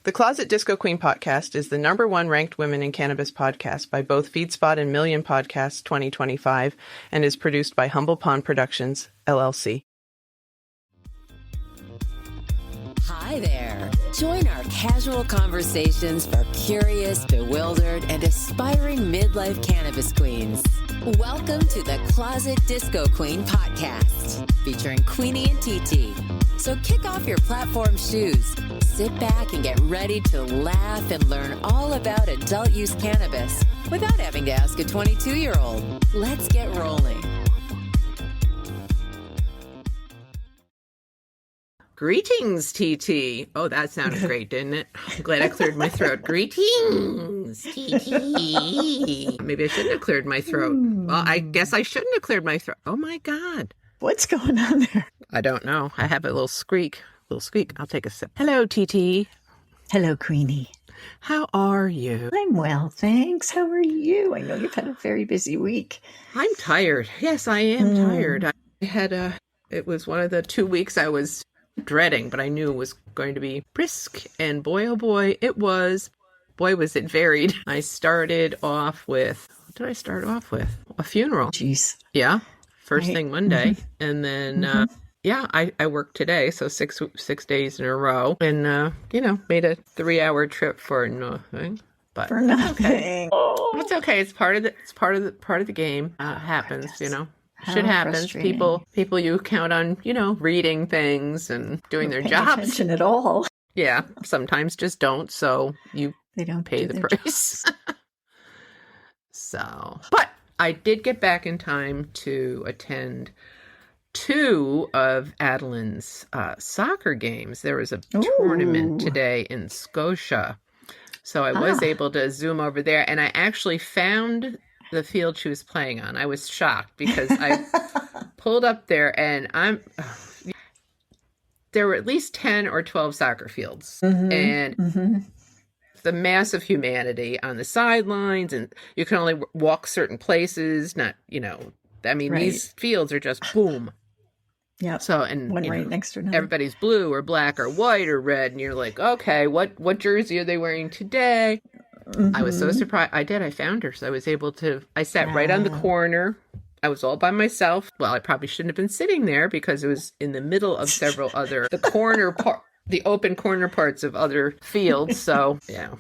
The Closet Disco Queen podcast is the #1 ranked women in cannabis podcast by both Feedspot and Million Podcasts 2025 and is produced by Humble Pond Productions, LLC. Hi there. Join our casual conversations for curious, bewildered, and aspiring midlife cannabis queens. Welcome to the Closet Disco Queen podcast, featuring Queenie and TT. So kick off your platform shoes, sit back and get ready to laugh and learn all about adult use cannabis without having to ask a 22-year-old. Let's get rolling. Greetings, TT. Oh, that sounded great, didn't it? I'm glad I cleared my throat. Greetings, TT. Maybe I shouldn't have cleared my throat. Well, I guess I shouldn't have cleared my throat. Oh, my God. What's going on there? I don't know. I have a little squeak. I'll take a sip. Hello, TT. Hello, Queenie. How are you? I'm well, thanks. How are you? I know you've had a very busy week. I'm tired. Yes, I am tired. I had it was one of the 2 weeks I was dreading, but I knew it was going to be brisk, and boy, oh boy, it was. Boy, was it varied. I started off with, what did I start off with? A funeral. Jeez. Yeah. First thing Monday. And then, I worked today. So six days in a row, and, made a 3-hour trip for nothing. But For nothing. Okay. Oh. It's okay. It's part of the game. Happens, Shit happens. People you count on, reading things and doing their jobs. Attention at all. Yeah, sometimes just don't. So They don't pay do the their price. But I did get back in time to attend 2 of Adeline's soccer games. There was a tournament today in Scotia, so I was able to zoom over there, and I actually found the field she was playing on. I was shocked because I pulled up there and there were at least 10 or 12 soccer fields, and the mass of humanity on the sidelines, and you can only walk certain places, these fields are just boom. Yeah. So, and one right next to another. Everybody's blue or black or white or red, and you're like, okay, what jersey are they wearing today? I was so surprised. I found her. So I sat right on the corner. I was all by myself. Well, I probably shouldn't have been sitting there because it was in the middle of several other, the open corner parts of other fields. So, yeah.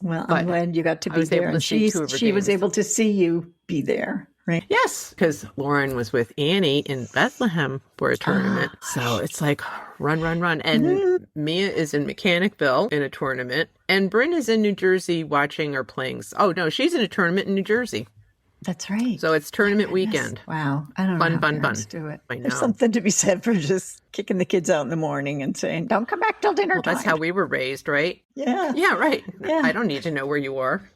Well, I'm glad you got to be there. And she was able to see you be there, right? Yes, because Lauren was with Annie in Bethlehem for a tournament. So it's like run. And Mia is in Mechanicville in a tournament. And Bryn is in New Jersey watching or playing. Oh, no, she's in a tournament in New Jersey. That's right. So it's tournament weekend. Wow. I don't know. Fun. Do it. I know. There's something to be said for just kicking the kids out in the morning and saying, don't come back till dinner time. That's how we were raised, right? Yeah. Yeah, right. Yeah. I don't need to know where you are.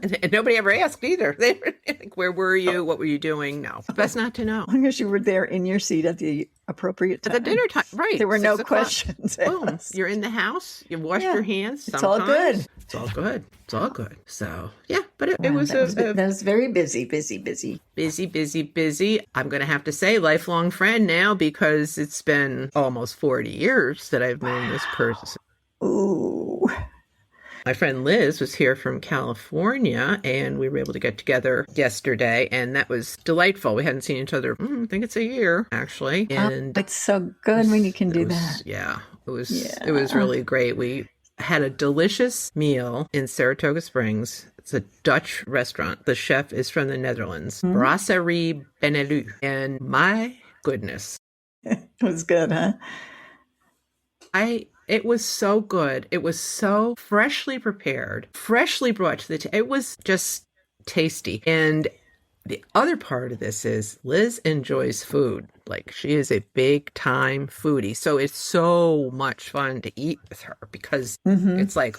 And nobody ever asked either. They were like, where were you? What were you doing? No. Best not to know. As long as you were there in your seat at the appropriate time. At the dinner time, right. There were no 6:00. questions. Boom. You're in the house. You washed your hands. It's all good. It's all good. So, yeah. But it was that was very busy. Busy. I'm going to have to say lifelong friend now because it's been almost 40 years that I've known this person. Ooh. My friend Liz was here from California, and we were able to get together yesterday, and that was delightful. We hadn't seen each other, I think it's a year, actually. And it's so good when you can do that. Yeah, it was really great. We had a delicious meal in Saratoga Springs. It's a Dutch restaurant. The chef is from the Netherlands, Brasserie Benelux, and my goodness. It was good, huh? It was so good. It was so freshly prepared, freshly brought to the table. It was just tasty. And the other part of this is Liz enjoys food. Like, she is a big time foodie. So it's so much fun to eat with her because it's like,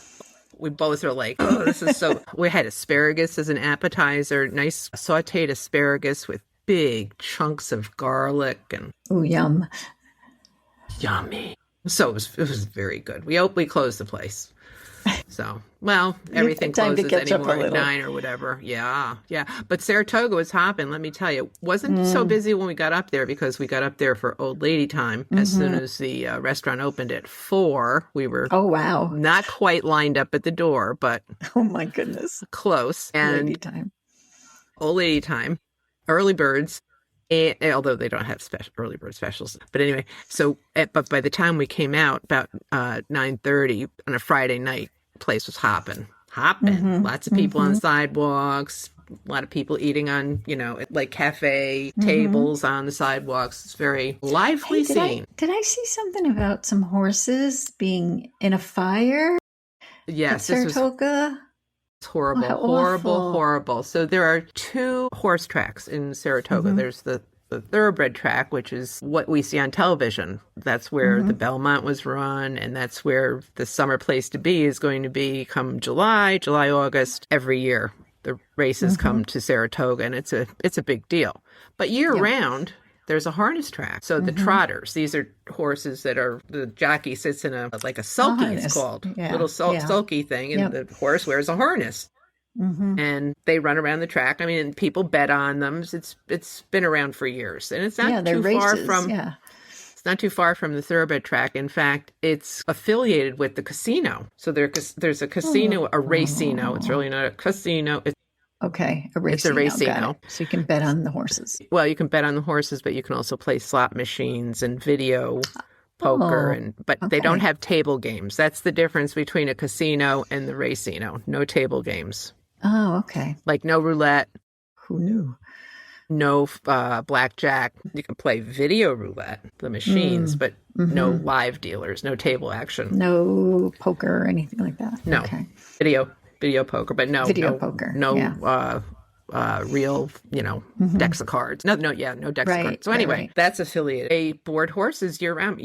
we both are like, oh, this is so. We had asparagus as an appetizer, nice sauteed asparagus with big chunks of garlic and. Oh, yummy. So it was very good. We closed the place. So, well, everything closes anymore at 9 or whatever. Yeah. But Saratoga was hopping, let me tell you. It wasn't so busy when we got up there because we got up there for old lady time. As soon as the restaurant opened at 4, we were not quite lined up at the door, but oh my goodness, close. And old lady time, early birds. And, although they don't have early bird specials, but anyway. So, but by the time we came out about 9:30 on a Friday night, the place was hopping. Lots of people on sidewalks. A lot of people eating on, like cafe tables on the sidewalks. It's very lively scene. Did I see something about some horses being in a fire? Yes, at Saratoga. It's horrible. So there are 2 horse tracks in Saratoga. There's the thoroughbred track, which is what we see on television. That's where the Belmont was run, and that's where the summer place to be is going to be come July, August, every year. The races come to Saratoga, and it's a big deal. But year round, there's a harness track. So the trotters, these are horses that the jockey sits in a sulky, it's called, little sulky thing, and the horse wears a harness. And they run around the track. I mean, people bet on them. It's been around for years, and it's not too far from. It's not too far from the thoroughbred track. In fact, it's affiliated with the casino. So there's a casino, a racino. It's really not a casino. A racino. It's a racino. So you can bet on the horses. Well, you can bet on the horses, but you can also play slot machines and video poker, but they don't have table games. That's the difference between a casino and the racino. No table games. Oh, okay. Like no roulette. Who knew? No blackjack. You can play video roulette, the machines, but no live dealers, no table action. No poker or anything like that? No. Okay. Video poker, but no poker. No real, decks of cards. No decks of cards. So anyway, that's affiliated. They board horses year round.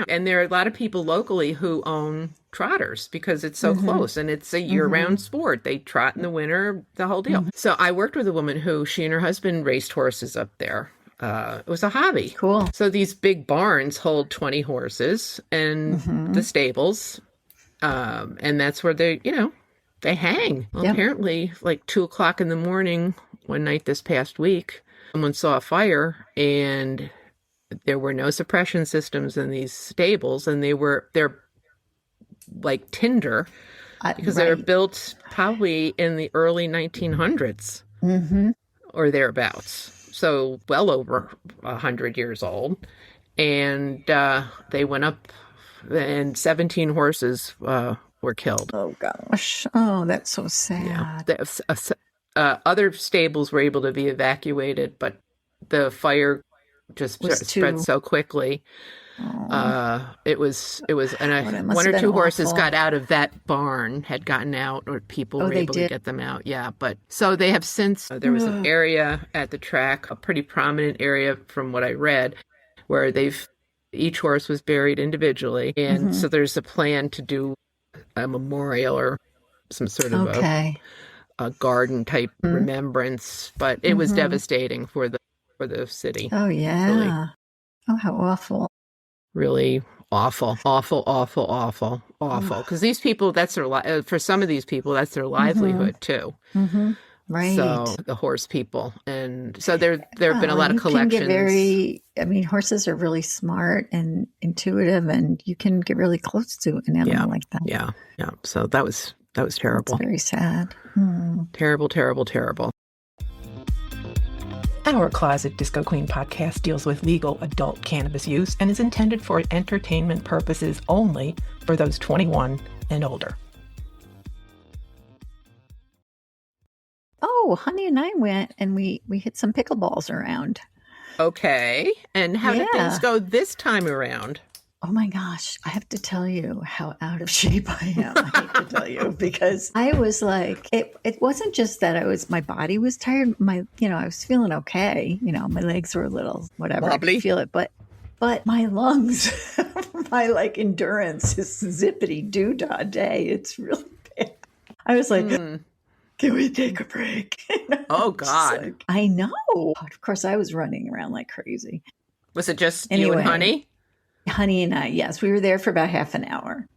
And there are a lot of people locally who own trotters because it's so close and it's a year-round sport. They trot in the winter, the whole deal. So I worked with a woman who, she and her husband raced horses up there. It was a hobby. Cool. So these big barns hold 20 horses and the stables. And that's where they hang. Well, apparently, like 2:00 in the morning, one night this past week, someone saw a fire and there were no suppression systems in these stables, and they're like tinder because they were built probably in the early 1900s or thereabouts. So well over 100 years old. And they went up and 17 horses were killed. Oh, gosh. Oh, that's so sad. Yeah. Other stables were able to be evacuated, but the fire just spread so quickly. It was, and one or two horses got out of that barn, had gotten out, or people were able to get them out. Yeah. But so they have since, there was an area at the track, a pretty prominent area from what I read, where each horse was buried individually. And so there's a plan to do a memorial or some sort of a garden type remembrance, but it was devastating for the city. Oh yeah. Really, oh, how awful. Really awful. Because these people, that's their for some of these people, that's their livelihood too. Right. So the horse people, and so there have been a lot of collections. Horses are really smart and intuitive, and you can get really close to an animal like that. Yeah. So that was terrible. That's very sad. Terrible. Our Closet Disco Queen podcast deals with legal adult cannabis use and is intended for entertainment purposes only for those 21 and older. Oh, Honey and I went and we hit some pickleballs around. Okay. And how did things go this time around? Oh my gosh, I have to tell you how out of shape I am. I hate to tell you, because I was like, it wasn't just that my body was tired. I was feeling okay. My legs were a little, whatever. Wobbly. I could feel it, but my lungs, my endurance is zippity doo dah day. It's really bad. I was like, can we take a break? Oh God. I know. Of course, I was running around like crazy. Was it just you and Honey? Honey and I, yes, we were there for about half an hour,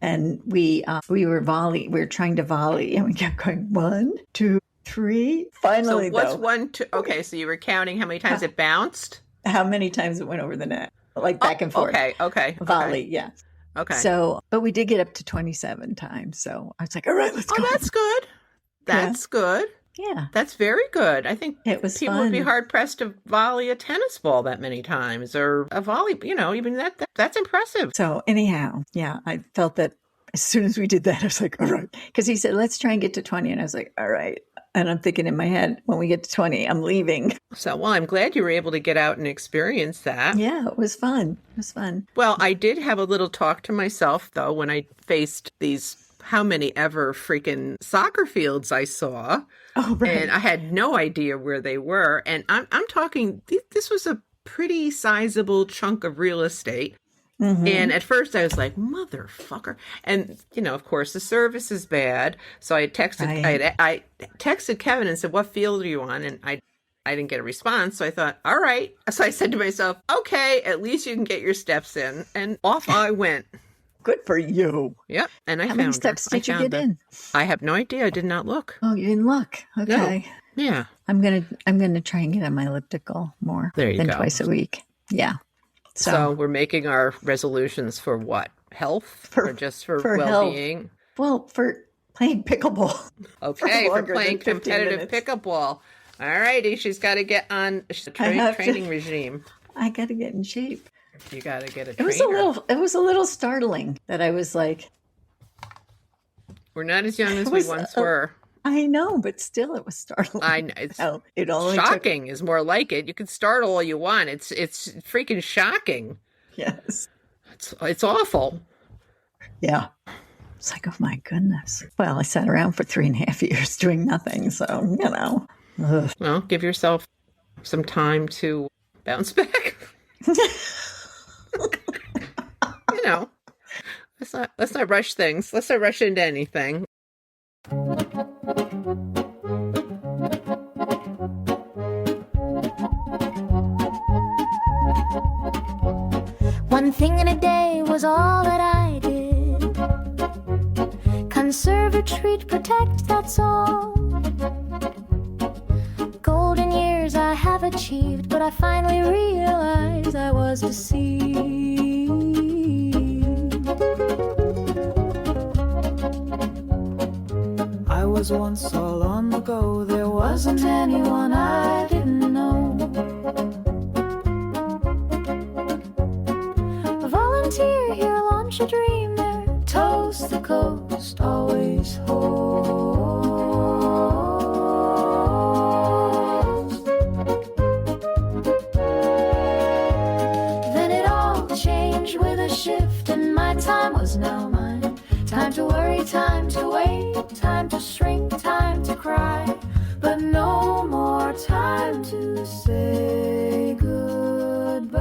And we were trying to volley, and we kept going 1, 2, 3. Finally, So what's though, 1, 2? Okay, so you were counting how many times it bounced? how many times it went over the net, like back and forth. Okay. Volley, yeah. Okay. So, but we did get up to 27 times. So I was like, all right, let's go. Oh, that's good. That's good. Yeah. That's very good. I think It was people fun. would be hard pressed to volley a tennis ball that many times, or a volley. Even that's impressive. So anyhow, yeah, I felt that as soon as we did that, I was like, all right. Because he said, let's try and get to 20. And I was like, all right. And I'm thinking in my head, when we get to 20, I'm leaving. So, well, I'm glad you were able to get out and experience that. Yeah, it was fun. It was fun. Well, I did have a little talk to myself, though, when I faced these how many ever freaking soccer fields I saw. Oh, right. And I had no idea where they were. And I'm talking, this was a pretty sizable chunk of real estate. Mm-hmm. And at first I was like, motherfucker. And, of course, the service is bad. So I texted, I texted Kevin and said, what field are you on? And I didn't get a response. So I thought, all right. So I said to myself, okay, at least you can get your steps in. And off I went. Good for you. Yep. And How many steps did you get in? I have no idea. I did not look. Oh, you didn't look. Okay. No. Yeah. I'm gonna try and get on my elliptical more than twice a week. Yeah. So we're making our resolutions for what? Health? Or just for well-being? Health. Well, for playing pickleball. Okay, for playing competitive pickleball. All righty, she's got to get on a training regime. I got to get in shape. You got to get a trainer. It was a little startling that I was like, we're not as young as we once were. I know, but still it was startling. I know. It's it only shocking is more like it. You can startle all you want. It's freaking shocking. Yes. It's awful. Yeah. It's like, oh my goodness. Well, I sat around for 3.5 years doing nothing. So, Ugh. Well, give yourself some time to bounce back. Let's not rush things. Let's not rush into anything. One thing in a day was all that I did. Conserve, retreat, protect, that's all. Golden years I have achieved, but I finally realized I was deceived. I was once all on the go, there wasn't anyone I didn't know. Volunteer here, launch a dream there, toast the coast, always host. Then it all changed with a shift, and my time was now mine. Time to worry, time to wait, time to shrink, time to cry, but no more time to say goodbye.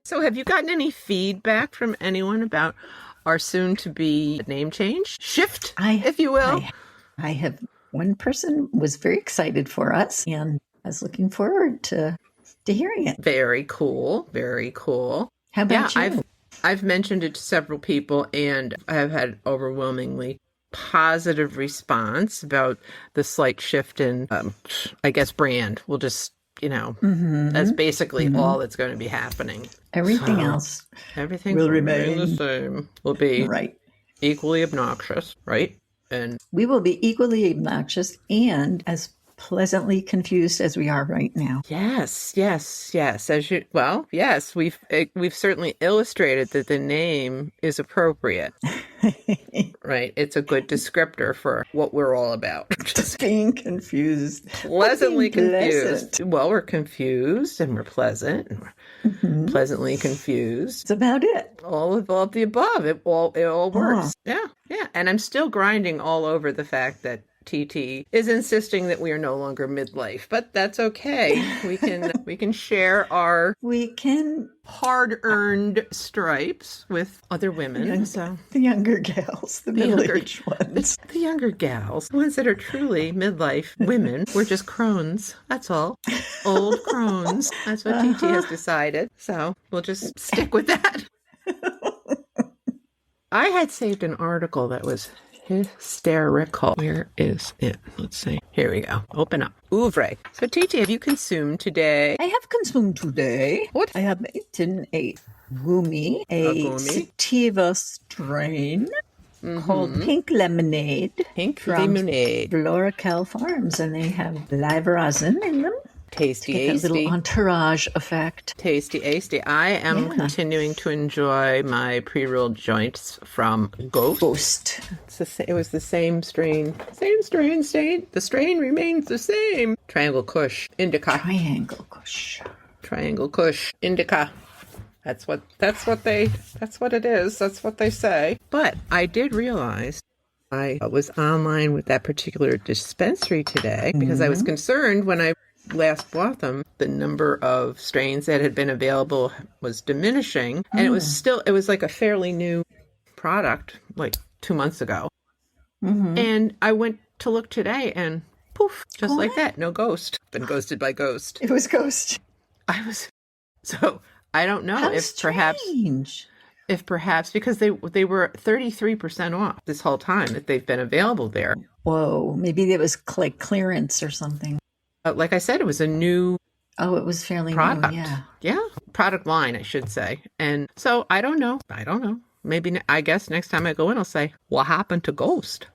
So have you gotten any feedback from anyone about our soon-to-be name change? Shift, if you will? I have. One person was very excited for us, and I was looking forward to hearing it. Very cool. Very cool. How about you? I've mentioned it to several people, and I've had overwhelmingly positive response about the slight shift in, I guess, brand. We'll just, that's basically all that's going to be happening. Everything else will remain the same. Will be right. Equally obnoxious, right? And we will be equally obnoxious and as pleasantly confused as we are right now. Yes. Yes, we've certainly illustrated that the name is appropriate. Right. It's a good descriptor for what we're all about. Just being confused. Pleasantly confused. Well, we're confused and we're pleasant and we're pleasantly confused. That's about it. All of the above. It all works. Yeah. And I'm still grinding all over the fact that TT is insisting that we are no longer midlife, but that's okay. We can share our hard-earned stripes with other women. So the younger gals, the middle-aged ones. The younger gals, the ones that are truly midlife women. We're just crones. That's all. Old crones. That's what TT has decided. So we'll just stick with that. I had saved an article that was hysterical. Where is it? Let's see. Here we go. Open up. Ouvre. So, TT, have you consumed today? I have consumed today. What? I have eaten a gumi, a sativa strain called Pink Lemonade. Pink from Lemonade. Floracal Farms, and they have live rosin in them. Tasty, Get that little entourage effect. Tasty. I am continuing to enjoy my pre-rolled joints from Ghost. It was the same strain. The strain remains the same. Triangle Kush. Indica. Triangle Kush. Indica. That's what it is. That's what they say. But I did realize I was online with that particular dispensary today because I was concerned when I last bought them, the number of strains that had been available was diminishing. And it was like a fairly new product, like 2 months ago. And I went to look today and poof, just like that, no Ghost. Been ghosted by Ghost. It was Ghost. So I don't know if perhaps because they were 33% off this whole time that they've been available there. Whoa, maybe it was like clearance or something. Like I said, it was a new it was fairly product. new, Yeah, product line, I should say. And so I don't know. Maybe, I guess next time I go in, I'll say, what happened to Ghost?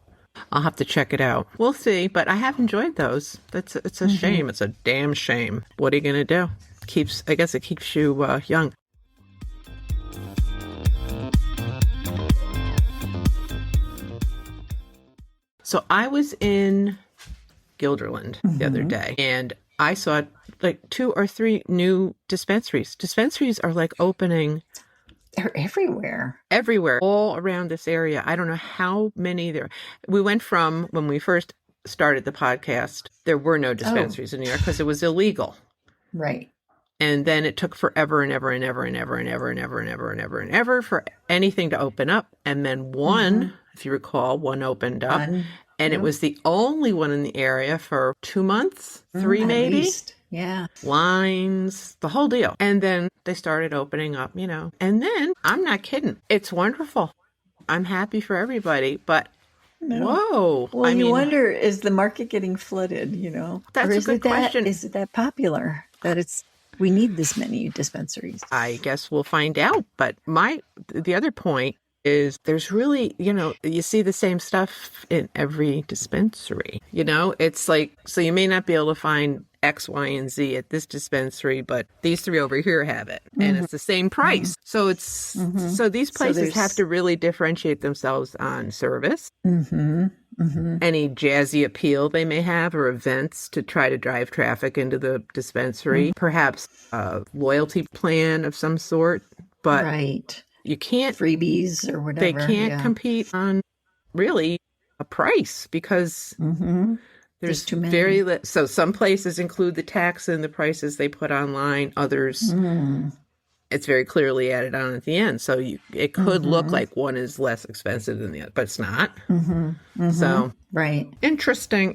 I'll have to check it out. We'll see, but I have enjoyed those. It's a shame. It's a damn shame. What are you going to do? I guess it keeps you young. So I was in Guilderland the other day, and I saw like 2 or 3 new dispensaries. Dispensaries are like opening. They're everywhere. Everywhere, all around this area. I don't know how many there. We went from when we first started the podcast, there were no dispensaries in New York because it was illegal. Right. And then it took forever and ever for anything to open up. And then one, if you recall, one opened up. And it was the only one in the area for 2 months, 3 maybe. Least. Yeah. Lines, the whole deal. And then they started opening up, And then, I'm not kidding, it's wonderful. I'm happy for everybody, but whoa. Well, you wonder, is the market getting flooded, That's a good question. Is it that popular that we need this many dispensaries? I guess we'll find out. But the other point is there's really, you see the same stuff in every dispensary. It's like, so you may not be able to find X, Y, and Z at this dispensary, but these 3 over here have it. And it's the same price. So so these places have to really differentiate themselves on service, any jazzy appeal they may have, or events to try to drive traffic into the dispensary, perhaps a loyalty plan of some sort. But right. You can't freebies or whatever. They can't compete on really a price because there's too many. So some places include the tax in the prices they put online. Others, it's very clearly added on at the end. So it could look like one is less expensive than the other, but it's not. So right. Interesting.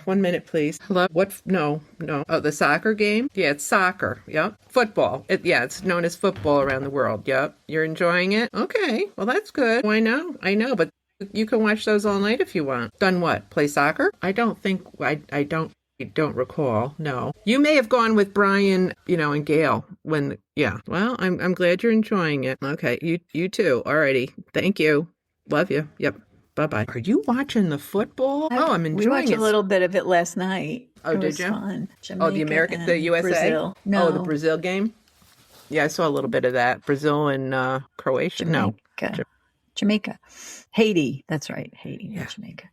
1 minute, please. Hello? What? No. Oh, the soccer game? Yeah, it's soccer. Yep. Football. It's known as football around the world. Yep. You're enjoying it? Okay. Well, that's good. I know, but you can watch those all night if you want. Done what? Play soccer? I don't recall. No. You may have gone with Brian, and Gail Well, I'm glad you're enjoying it. Okay. You too. Alrighty. Thank you. Love you. Yep. Bye-bye. Are you watching the football? I'm enjoying it. We watched a little bit of it last night. Oh, did you? Fun. Jamaica the USA? Brazil. No. Oh, the Brazil game? Yeah, I saw a little bit of that. Brazil and Croatia. Jamaica. Haiti. That's right. Haiti, not Jamaica.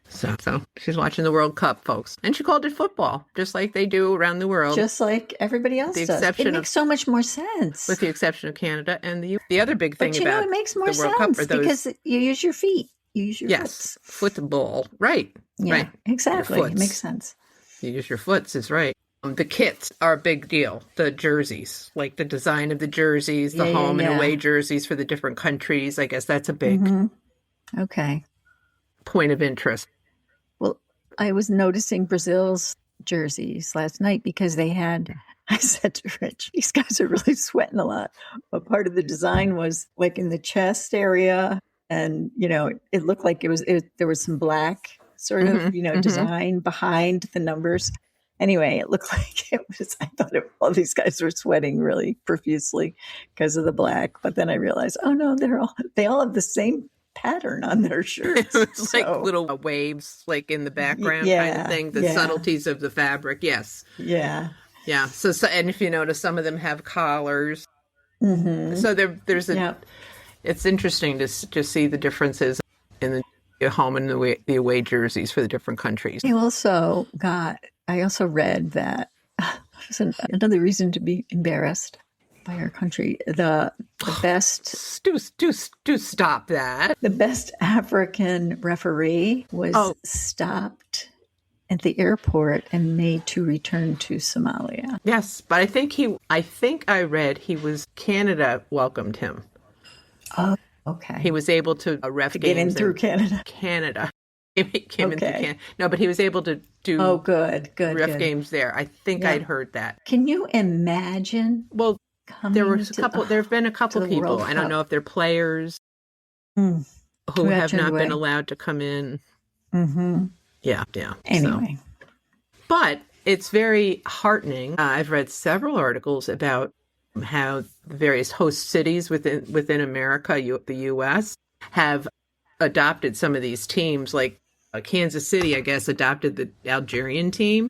So she's watching the World Cup, folks. And she called it football, just like they do around the world. Just like everybody else does. It makes so much more sense. With the exception of Canada and the other big thing about it makes more the World sense Cup are those, because you use your feet. use your Yes, foots. football. Right. Yeah, Right. exactly. Your It foots. makes sense. You use your foots is right. The kits are a big deal. The jerseys, like the design of the jerseys, the home and away jerseys for the different countries. I guess that's a big Okay. point of interest. Well, I was noticing Brazil's jerseys last night because they had, I said to Rich, these guys are really sweating a lot. But part of the design was like in the chest area. And, it looked like there was some black sort of, design behind the numbers. Anyway, it looked like I thought all these guys were sweating really profusely because of the black. But then I realized, oh no, they all have the same pattern on their shirts. It's like little waves, like in the background kind of thing. The subtleties of the fabric. Yes. Yeah. Yeah. So and if you notice, some of them have collars. So there's it's interesting to see the differences in the home and the away jerseys for the different countries. I also read that another reason to be embarrassed by our country. The best do stop that. The best African referee was stopped at the airport and made to return to Somalia. Yes, but I think I read Canada welcomed him. Oh, okay. He was able to ref games get in through Canada. He came in through Canada. No, but he was able to do good ref games there. I think I'd heard that. Can you imagine? Well, there have been a couple people. I don't know if they're players who have not been allowed to come in. Mm-hmm. Yeah. Anyway. But it's very heartening. I've read several articles about how various host cities within America, the U.S., have adopted some of these teams. Like Kansas City, I guess, adopted the Algerian team.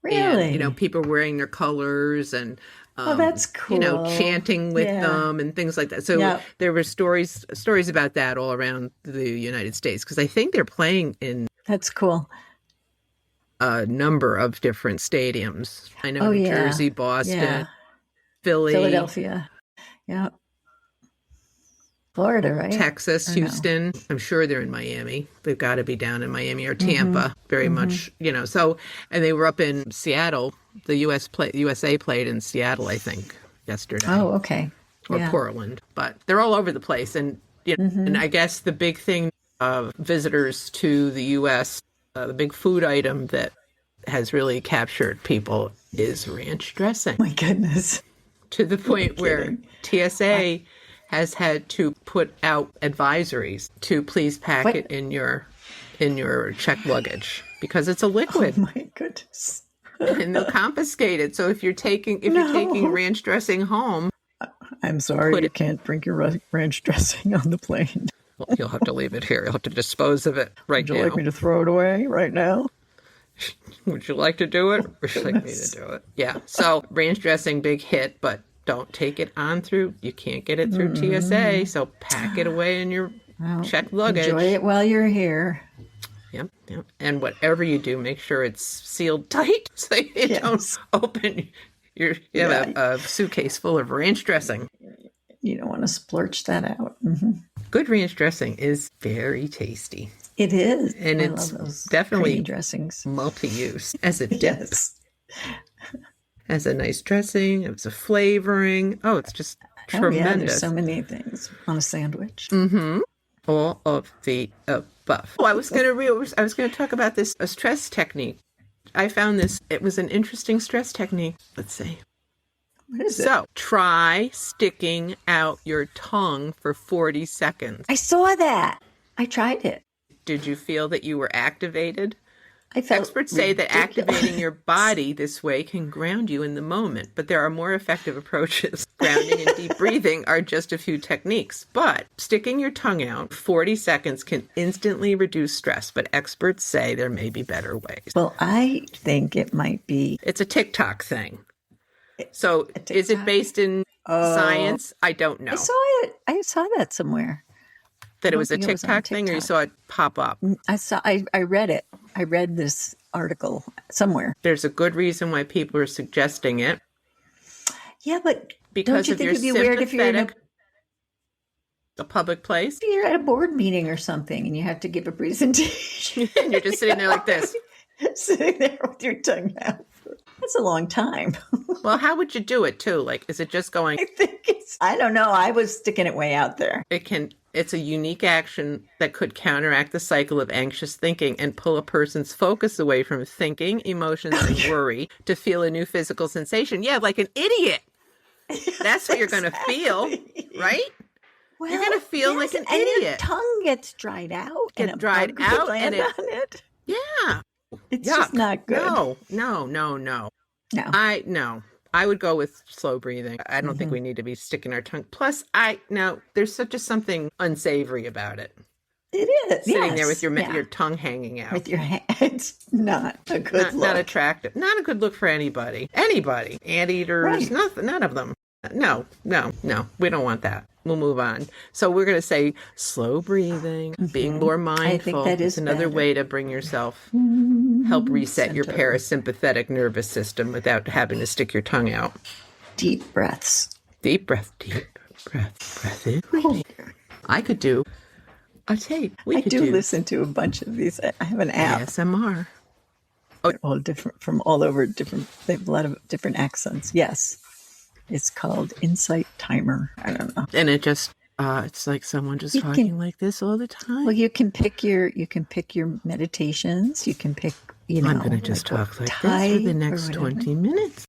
Really? And, people wearing their colors and that's cool. Chanting with them and things like that. So there were stories about that all around the United States, because I think they're playing in that's cool a number of different stadiums. I know New Jersey, Boston, Philly, Philadelphia, Florida, right? Texas, Houston. I'm sure they're in Miami. They've got to be down in Miami or Tampa, very much, So, and they were up in Seattle. The USA played in Seattle, I think, yesterday. Oh, okay. Or Portland, but they're all over the place. And and I guess the big thing of visitors to the U.S., the big food item that has really captured people is ranch dressing. My goodness. To the point where TSA has had to put out advisories to please pack it in your checked luggage, because it's a liquid. Oh my goodness. And they'll confiscate it. So if you're taking ranch dressing home, I'm sorry, you can't drink your ranch dressing on the plane. Well, you'll have to leave it here. You'll have to dispose of it right now. Would you like me to throw it away right now? Would you like to do it? Would you like me to do it? Yeah. So ranch dressing, big hit, but don't take it on through. You can't get it through TSA. So pack it away in your checked luggage. Enjoy it while you're here. Yep. And whatever you do, make sure it's sealed tight so you don't open you have a suitcase full of ranch dressing. You don't want to splurge that out. Good ranch dressing is very tasty. It is. And it's definitely dressings. Multi-use as a dip. Yes. As a nice dressing, as a flavoring. Oh, it's just tremendous. Yeah, there's so many things on a sandwich. All of the above. I was going to talk about this a stress technique. I found this. It was an interesting stress technique. Let's see. What is it? So try sticking out your tongue for 40 seconds. I saw that. I tried it. Did you feel that you were activated? I felt Experts say that activating your body this way can ground you in the moment, but there are more effective approaches. Grounding and deep breathing are just a few techniques, but sticking your tongue out 40 seconds can instantly reduce stress, but experts say there may be better ways. Well, I think it might be. It's a TikTok thing. So is it based in science? I don't know. I saw that somewhere. That it was a TikTok thing, or you saw it pop up? I read it. I read this article somewhere. There's a good reason why people are suggesting it. Yeah, but because don't you think it'd be weird if you're in a... a public place. You're at a board meeting or something and you have to give a presentation. And you're just sitting there like this. Sitting there with your tongue out. That's a long time. Well, how would you do it too? Like, is it just going? I don't know. I was sticking it way out there. It's a unique action that could counteract the cycle of anxious thinking and pull a person's focus away from thinking, emotions, and worry to feel a new physical sensation. Yeah, like an idiot. That's what you're going to feel, right? Well, you're going to feel like an and idiot. Your tongue gets dried out. Get dried out and it. Yeah. It's Yuck. just not good. No. I would go with slow breathing. I don't think we need to be sticking our tongue. Plus, there's just something unsavory about it. It is. Sitting there with your tongue hanging out. With your hand. It's not a good look. Not attractive. Not a good look for anybody. Anybody. Anteaters, none of them. No. We don't want that. We'll move on. So we're going to say slow breathing, being more mindful. I think that is another way to bring yourself, help reset your parasympathetic nervous system without having to stick your tongue out. Deep breaths. Deep breath in. I could do a tape. I do listen to a bunch of these. I have an app. ASMR. All different from all over different. They have a lot of different accents. Yes. It's called Insight Timer. I don't know. And it just, it's like someone just talking like this all the time. Well, you can pick your meditations. You can pick, I'm going to just talk like this for the next 20 minutes.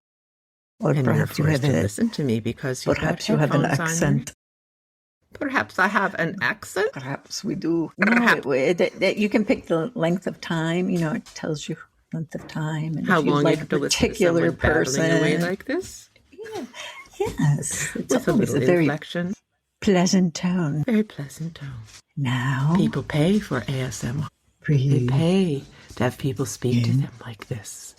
Or and perhaps you're forced to listen to me because perhaps you have an accent. Perhaps I have an accent. Perhaps we do. No, you can pick the length of time. It tells you length of time and how if you long like you have to listen to particular someone person babbling away like this. Yeah. Yes. It's with a little inflection. Pleasant tone. Very pleasant tone. Now. People pay for ASMR. Breathe. They pay to have people speak to them like this.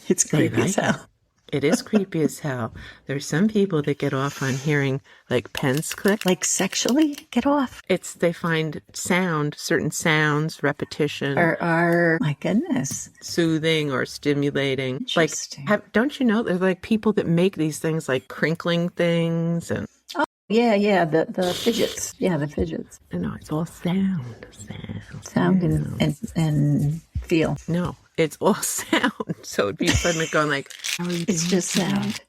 It's creepy as hell. It is creepy as hell. There's some people that get off on hearing like pens click. Like sexually get off? They find certain sounds, repetition. Are my goodness. Soothing or stimulating. Interesting. Don't you know, there's like people that make these things like crinkling things and... Oh, yeah, the fidgets. Yeah, the fidgets. No, it's all sound. Sound and feel. No. It's all sound. So it'd be suddenly going like, how are you it's just sound.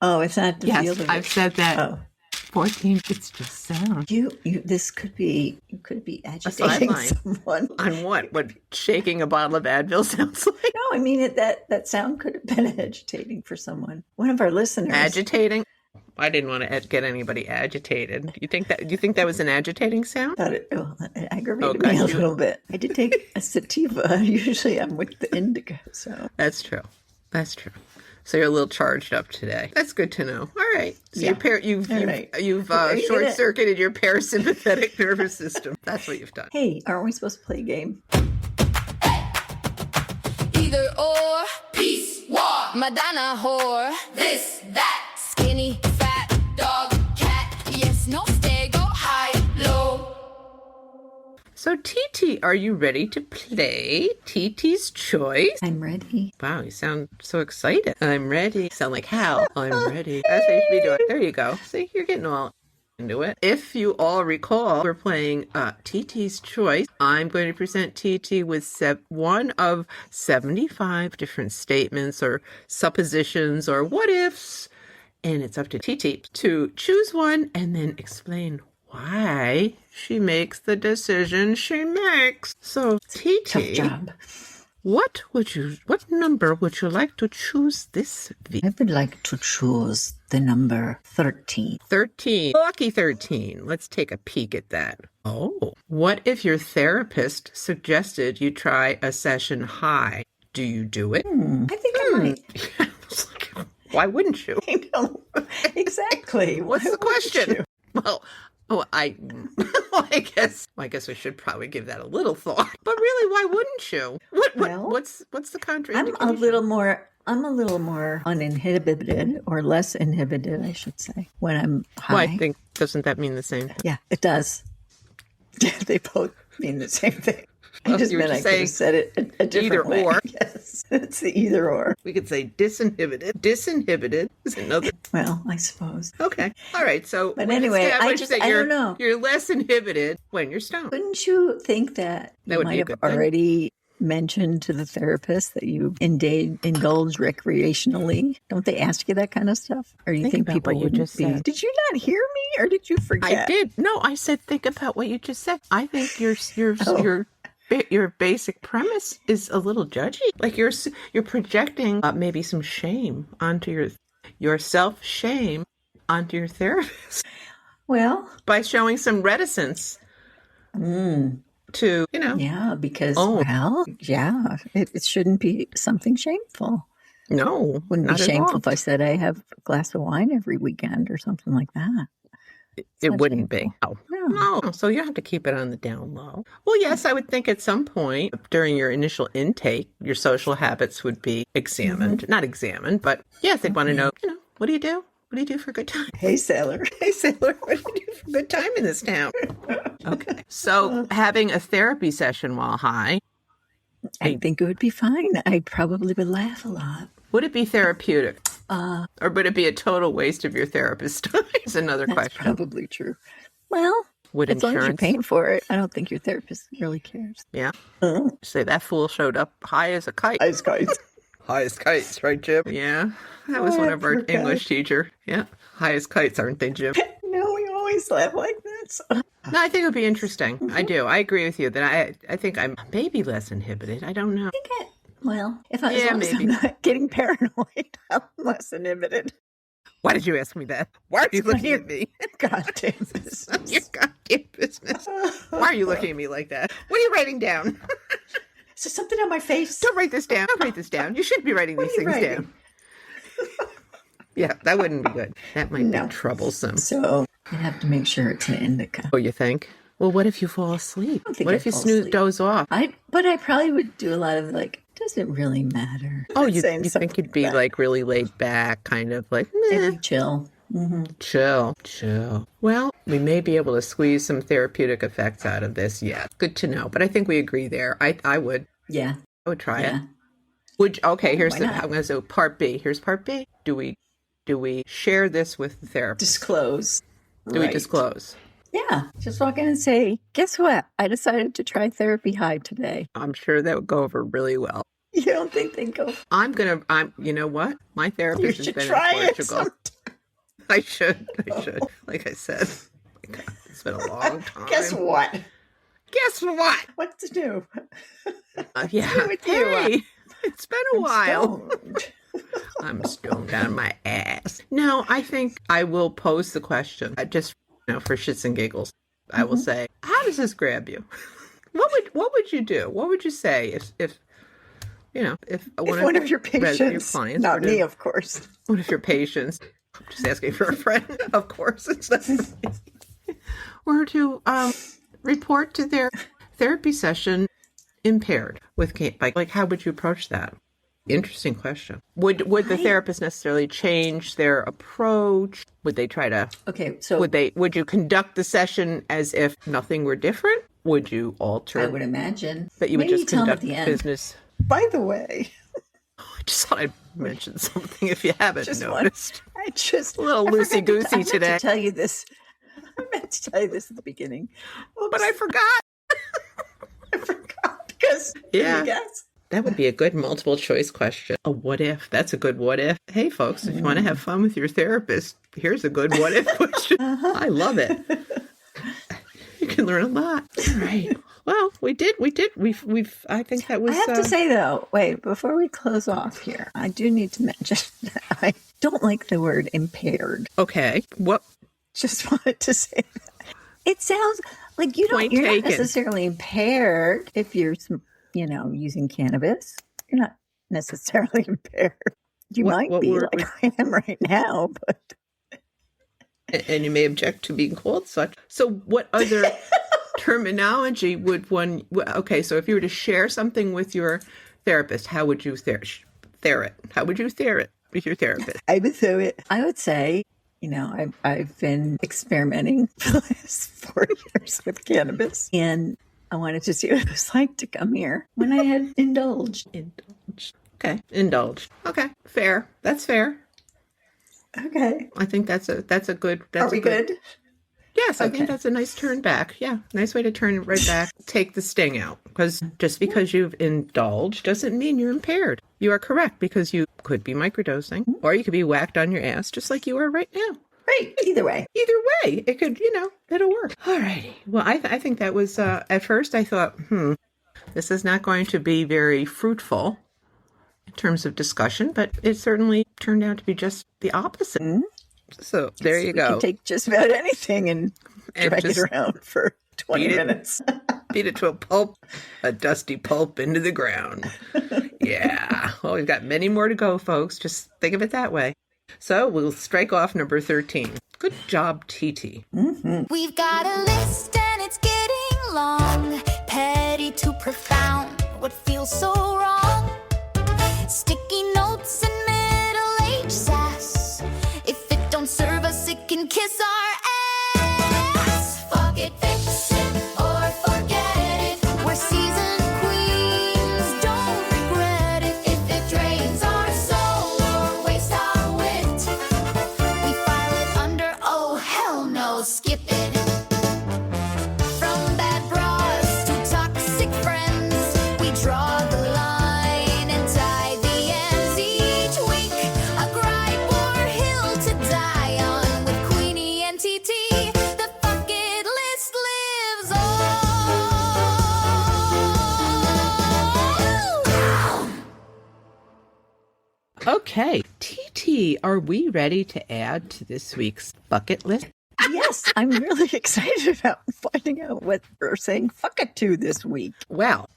Oh, it's not the feel of it. I've said that 14. It's just sound. You could be agitating someone. On what? What shaking a bottle of Advil sounds like? No, I mean that sound could have been agitating for someone. One of our listeners. Agitating? I didn't want to get anybody agitated. You think that was an agitating sound? It aggravated me a little bit. I did take a sativa. Usually I'm with the indica, so. That's true. So you're a little charged up today. That's good to know. All right. So you've short-circuited your parasympathetic nervous system. That's what you've done. Hey, aren't we supposed to play a game? Either or, peace, war, Madonna, whore, this, that, skinny, fat, dog, cat, yes, no, stay, go, high, low. So TT, are you ready to play TT's Choice? I'm ready. Wow, you sound so excited. I'm ready. Sound like Hal. I'm ready. That's what you should be doing. There you go. See, you're getting all into it. If you all recall, we're playing TT's Choice. I'm going to present TT with one of 75 different statements or suppositions or what ifs. And it's up to TT to choose one and then explain why she makes the decision she makes. So, TT, tough job. What number would you like to choose this week? I would like to choose the number 13. 13. Lucky 13. Let's take a peek at that. Oh. What if your therapist suggested you try a session high? Do you do it? I think I might. Why wouldn't you? I know. Exactly. What's the question? Well, I guess we should probably give that a little thought. But really, why wouldn't you? What's the contraindication? I'm a little more uninhibited or less inhibited, I should say, when I'm high. Well, I think, doesn't that mean the same thing? Yeah, it does. They both mean the same thing. I Well, just meant I could have said it a different either way. or. Yes. It's the either or. We could say disinhibited. Disinhibited is another. Well, I suppose. Okay. All right. So, But we anyway, established that I you're, don't know. You're less inhibited when you're stoned. Wouldn't you think that That you would be might a have good thing. already mentioned to the therapist that you indulge recreationally? Don't they ask you that kind of stuff? Or do you Think think about people what you wouldn't just be? said. Did you not hear me, or did you forget? I did. No, I said think about what you just said. I think your basic premise is a little judgy. Like you're projecting maybe some shame onto your self-shame onto your therapist Well, by showing some reticence to, yeah, because Oh. it shouldn't be something shameful. no, Wouldn't not be at shameful all. if I said I have a glass of wine every weekend or something like that. It not wouldn't be. shameful. No. So you have to keep it on the down low. Well, yes, I would think at some point during your initial intake, your social habits would be examined. Not examined, but yes, they'd want to know, what do you do? What do you do for a good time? Hey, sailor. Hey, sailor, what do you do for a good time in this town? Okay. So having a therapy session while high, I think it would be fine. I probably would laugh a lot. would it be therapeutic? Or would it be a total waste of your therapist's time? Is another That's question. probably true. Well, Would as long as you're insurance? paying for it, I don't think your therapist really cares. Yeah. Say that fool showed up high as a kite. Ice guys. High as kites, right, Jim? Yeah. That was one of our poor guy. English teacher. Yeah. High as kites, aren't they, Jim? No, we always laugh like this. No, I think it would be interesting. I do. I agree with you that I think I'm maybe less inhibited. I don't know. Well, if I, Yeah, as long as I'm maybe. not getting paranoid, I'm less inhibited. Why did you ask me that? Why are you looking at me? Goddamn business. Your goddamn business. Why are you looking at me like that? What are you writing down? Is there something on my face? Don't write this down. Don't write this down. You should be writing these are you things writing? down. Yeah, that wouldn't be good. That might No. be troublesome. So you have to make sure it's an indica. Oh, you think? Well, what if you fall asleep? don't think What I'd if you fall snooze, asleep. doze off? But I probably would do a lot of like, does it really matter? Oh, you Saying think something you'd be like like really laid back, kind of like, that. Chill. chill. Well, we may be able to squeeze some therapeutic effects out of this yet. Good to know. But I think we agree there. I would Yeah. try Yeah. it. Here's Why the, not? I'm going to say part B. Here's part B. Do we share this with the therapist? Disclose. Do we disclose? Yeah. Just walk in and say, guess what? I decided to try therapy high today. I'm sure that would go over really well. You don't think they go, You know what? My you therapist has should been try in it Portugal. sometime. I should. Like I said. God, it's been a long time. Guess what? Guess what? What to do? Yeah. do with you? Hey, it's been a while. Stoned. I'm stoned down my ass. No, I think I will pose the question. Just for shits and giggles. I will say, how does this grab you? What would you do? What would you say if One of your patients, clients, not me, of course. one of your patients, I'm just asking for a friend, of course, it's not me, were to report to their therapy session impaired with like how would you approach that? Interesting question. Would the therapist necessarily change their approach? Would they try to? Okay, so Would you conduct the session as if nothing were different? Would you alter? I would imagine that you would maybe just tell them conduct at the end. business. By the way, I just thought I'd mention something if you haven't just noticed. I just A little I forgot loosey-goosey I meant today. To tell you this. I meant to tell you this at the beginning. Oops, But I forgot. I forgot because Yeah. you guess. That would be a good multiple choice question. A what if? That's a good what if. Hey, folks, if you want to have fun with your therapist, here's a good what if question. I love it. You can learn a lot. All right. Well, we did. We've. I think that was. I have to say though, wait, before we close off here, I do need to mention that I don't like the word impaired. Okay. What? Just wanted to say that. It sounds like you're Point not taken. necessarily impaired if you're, using cannabis. You're not necessarily impaired. You might what be word like I am right now, but And you may object to being called such. So, what other terminology would one? Okay, so if you were to share something with your therapist, how would you ther it? How would you ther it with your therapist? I would say, I've been experimenting for the last 4 years with cannabis, and I wanted to see what it was like to come here when I had indulged. Okay. Indulged. Okay. Fair. That's fair. Okay. I think that's a good. Are we good? Yes, I Okay. think that's a nice turn back. Yeah, nice way to turn it right back. Take the sting out. Because just because you've indulged doesn't mean you're impaired. You are correct because you could be microdosing or you could be whacked on your ass just like you are right now. Right. Either way. Either way, it could, it'll work. All righty. Well, I think that was, at first I thought, this is not going to be very fruitful in terms of discussion, but it certainly turned out to be just the opposite. So there you We go. can take just about anything and drag it just around for 20 minutes. Beat it to a pulp, a dusty pulp into the ground. Yeah. Well, we've got many more to go, folks. Just think of it that way. So we'll strike off number 13. Good job, TT. We've got a list and it's getting long, petty to profound. What feels so wrong? Sticky notes and middle-aged sass. If it don't serve us, it can kiss our ass. Fuck it, fix it, or forget it. We're seasoned queens, don't regret it. If it drains our soul or wastes our wit, we file it under, oh hell no, skip it. From bad bras to toxic friends, we draw the line and tie the ends each week. A gripe or hill to die on with Queenie and TT. The bucket list lives on. Okay. TT, are we ready to add to this week's bucket list? Yes, I'm really excited about finding out what we're saying fuck it to this week. Well,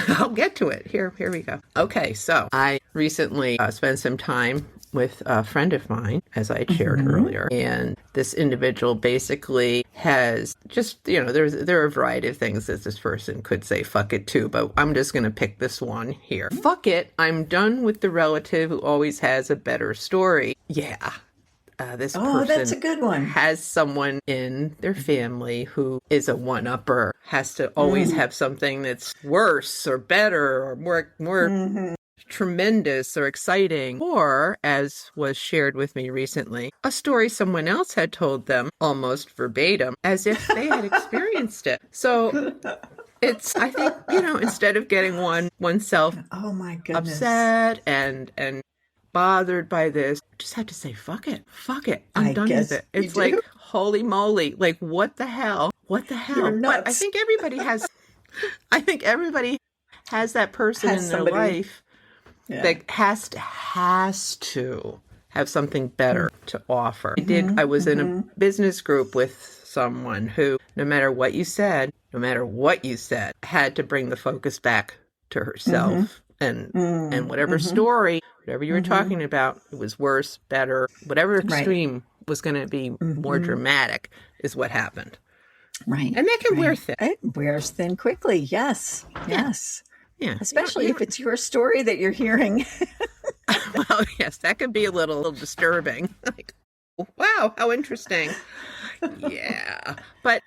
I'll get to it. Here we go. Okay, so I recently spent some time with a friend of mine, as I shared earlier, and this individual basically has just, there are a variety of things that this person could say fuck it to, but I'm just going to pick this one here. Fuck it, I'm done with the relative who always has a better story. Yeah. This person that's a good one. has someone in their family who is a one-upper, has to always have something that's worse or better or more tremendous or exciting, or, as was shared with me recently, a story someone else had told them almost verbatim as if they had experienced it. So it's, I think, instead of getting oneself Oh my goodness. upset and bothered by this, I just have to say, fuck it. I'm done with it. you It's do. like, holy moly. Like, what the hell? You're But nuts. I think everybody has that person Has in their somebody. life Yeah. that has to have something better to offer. I was in a business group with someone who, no matter what you said, had to bring the focus back to herself. And whatever story, whatever you were talking about, it was worse, better, whatever extreme was going to be more dramatic is what happened. Right. And that can wear thin. It wears thin quickly. Yes. Yes. Yeah. Especially if it's your story that you're hearing. Well, yes, that could be a little disturbing. Like, wow, how interesting. Yeah. But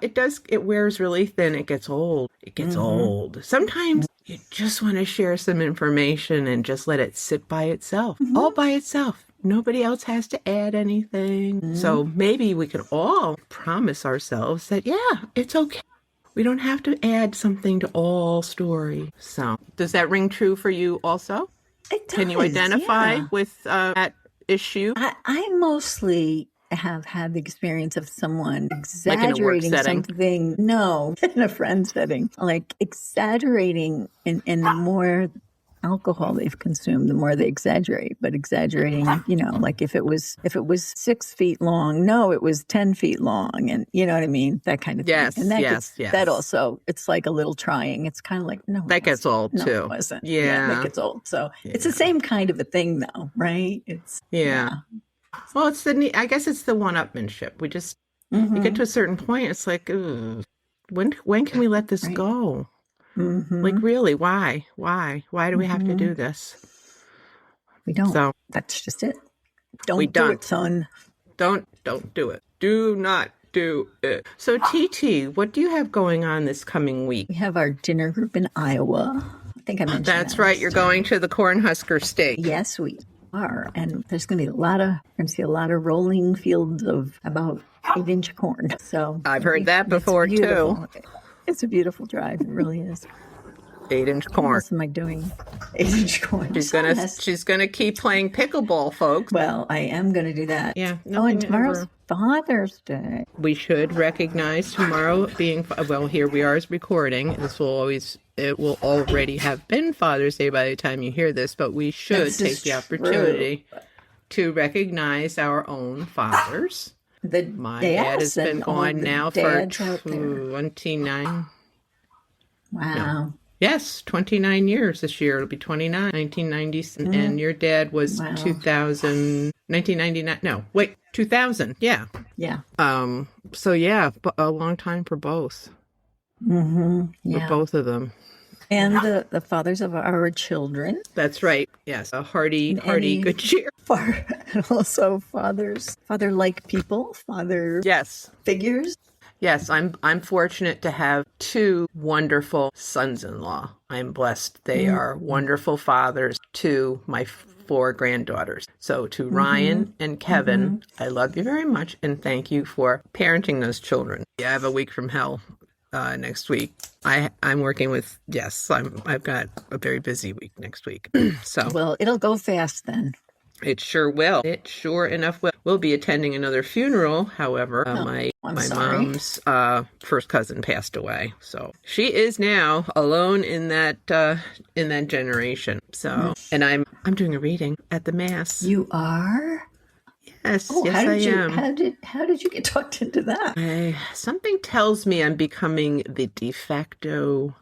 it wears really thin. It gets old. Sometimes you just want to share some information and just let it sit by itself, all by itself. Nobody else has to add anything. So maybe we can all promise ourselves that, yeah, it's okay. We don't have to add something to all story. So does that ring true for you also? It does, Can you identify yeah. with that issue? I mostly have had the experience of someone Like in a work exaggerating setting? something. No, in a friend setting. Like exaggerating, and the more alcohol they've consumed, the more they exaggerate. But exaggerating, like if it was 6 feet long, no, it was 10 feet long, and you know what I mean, that kind of thing. Yes, And that yes. that also, it's like a little trying. It's kind of like no, That gets old, no, too. it wasn't. Yeah. That gets old. So it's the same kind of a thing, though, right? It's Yeah. Well, I guess it's the one-upmanship. We just, you get to a certain point, it's like, ugh, when can we let this go? Like, really, why? Why do we have to do this? We don't. So That's just it. Don't we do don't. it, son. don't do it. Do not do it. So, TT, what do you have going on this coming week? We have our dinner group in Iowa. think I mentioned That's that right. last You're time. going to the Cornhusker Steak. Yes, we are. And there's going to be we're going to see a lot of rolling fields of about 8-inch corn. So I've heard that it's before, beautiful. too. It's a beautiful drive. It really is. 8-inch What corn. else am I doing? 8-inch corn. She's gonna keep playing pickleball, folks. Well, I am going to do that. Yeah. Oh, and tomorrow's Father's Day. We should recognize tomorrow being, well, here we are as recording. It will already have been Father's Day by the time you hear this, but we should This take is the true. opportunity to recognize our own fathers. My dad has been gone now for 29. Wow. Yes, 29 years this year. It'll be 29, 1990. And your dad was 1999. No, wait, 2000. Yeah. Yeah. So yeah, a long time for both. Mm-hmm. For Yeah. both of them. And the fathers of our children. That's right. Yes, a hearty good cheer. And also father-like people, father Yes. figures. Yes, I'm fortunate to have 2 wonderful sons-in-law. I'm blessed. They are wonderful fathers to my 4 granddaughters. So to Ryan and Kevin, I love you very much and thank you for parenting those children. Yeah, I have a week from hell next week. I'm working with, I've got a very busy week next week. So Well, it'll go fast then. it sure will. It sure enough will. We'll be attending another funeral. However, my sorry. mom's first cousin passed away, so she is now alone in that generation. So, and I'm doing a reading at the mass. You are? Yes, Oh, yes, how I did you am. how did you get talked into that? Something tells me I'm becoming the de facto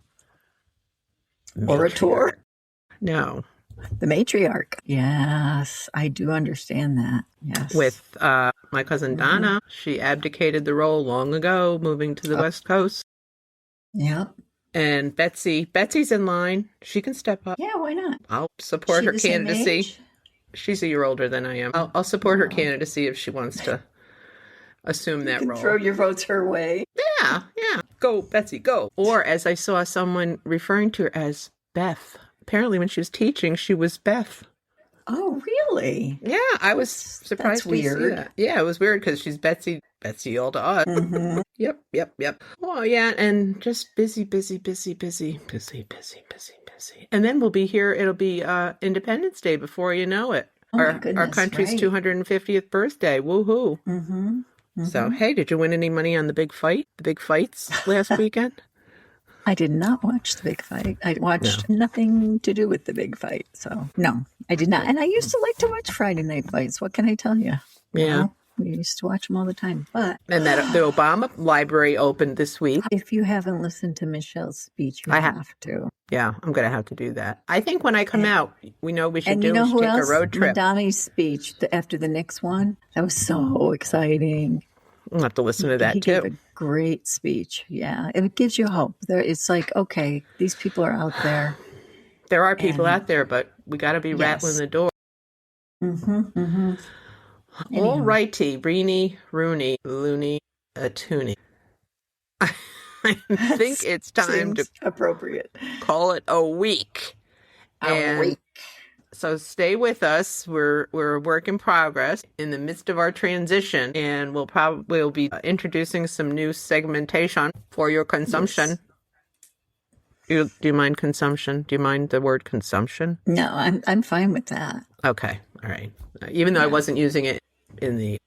Orator? matriarch. No, The matriarch. Yes, I do understand that. Yes. with my cousin Donna. She abdicated the role long ago, moving to the West Coast. Yep. And Betsy's in line. She can step up. Yeah, why not? I'll support She her the same candidacy. age? She's a year older than I am. I'll support her candidacy if she wants to assume that You can role. throw your votes her way. Yeah. Go, Betsy, go. Or as I saw someone referring to her as Beth. Apparently when she was teaching, she was Beth. Oh, really? Yeah, I was surprised that's to see weird. that. Yeah, it was weird because she's Betsy all to us. Mhm. Yep. Oh, yeah, and just busy. And then we'll be here. It'll be Independence Day before you know it. Oh, my our goodness, country's right. 250th birthday. Woohoo. Mm-hmm. So, hey, did you win any money on the big fights last weekend? I did not watch the big fight. I watched nothing to do with the big fight. So, no, I did not. And I used to like to watch Friday night fights. What can I tell you? Yeah. We used to watch them all the time. But And that the Obama Library opened this week. if you haven't listened to Michelle's speech, you I have to. Yeah, I'm going to have to do that. I think when I come out, we know we should And do you know we should who take else? a road trip. Madami's speech after the next one. That was so exciting. I'll have to listen to that He gave too. a great speech. Yeah, it gives you hope. It's like, okay, these people are out there. There are people out there, but we got to be rattling the door. Mm-hmm. All righty, Reenie, Rooney, Looney, Tooney. I think it's time to Seems appropriate. call it a week. A week. So stay with us. We're a work in progress in the midst of our transition, and we'll be introducing some new segmentation for your consumption. Yes. Do you mind consumption? Do you mind the word consumption? No, I'm fine with that. Okay, all right. Even though I wasn't using it in the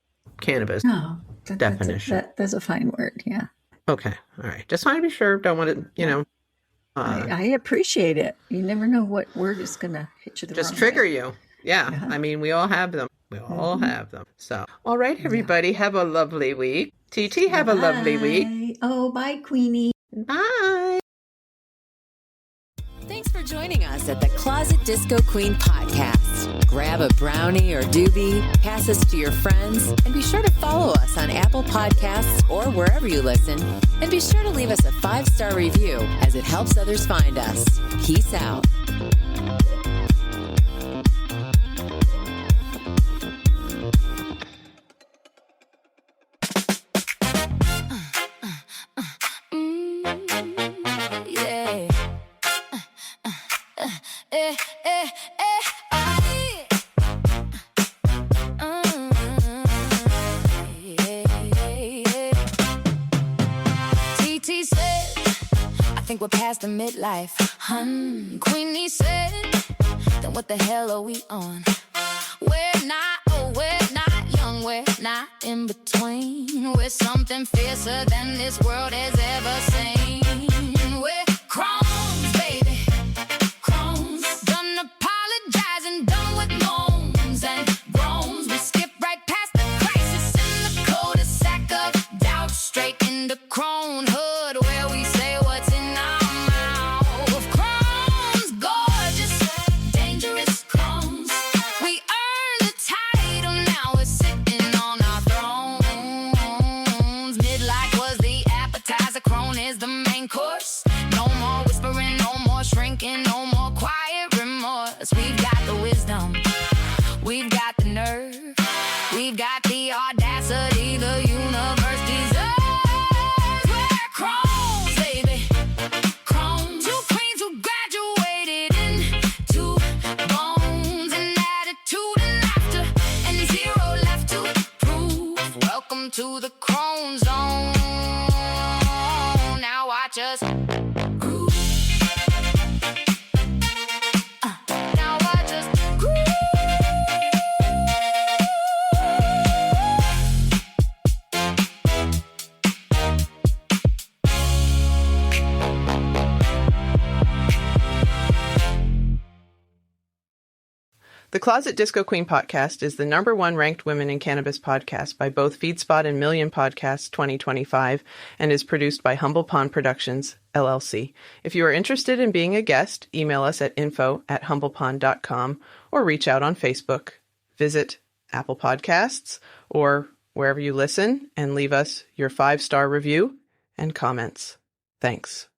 cannabis No, definition. that's a fine word. Yeah, Okay, all right. Just want to be sure. Don't want to, I appreciate it. You never know what word is going to hit you the just wrong trigger way. you. Yeah, I mean, we all have them. We all have them. So, all right, everybody, have a lovely week. TT, have a lovely week. Bye. Oh, bye, Queenie. Bye. Thanks for joining us at the Closet Disco Queen podcast. Grab a brownie or doobie, pass us to your friends, and be sure to follow us on Apple Podcasts or wherever you listen. And be sure to leave us a 5-star review as it helps others find us. Peace out. think we're past the midlife. Queenie said, then what the hell are we on? We're not young, we're not in between. We're something fiercer than this world has ever seen. We're crones, baby, crones. Done apologizing, done with moans and groans. We skip right past the crisis in the cul-de-sac of doubt, straight into cronehood, where we say what's in our mouth. Crones, gorgeous, dangerous crones. We earn the title, now we're sitting on our thrones. Midlife was the appetizer, crone is the main course. No more whispering, no more shrinking, no more quiet remorse. We've got the wisdom, we've got the nerve, we've got the audacity the universe deserves. We're crones, baby, crones. Two queens who graduated into bones and attitude and laughter and zero left to prove. Welcome to the crone zone. Now watch us groove. Now watch us groove. The Closet Disco Queen podcast is the number one ranked women in cannabis podcast by both Feedspot and Million Podcasts 2025 and is produced by Humble Pond Productions, LLC. If you are interested in being a guest, email us at info@humblepond.com or reach out on Facebook. Visit Apple Podcasts or wherever you listen and leave us your 5-star review and comments. Thanks.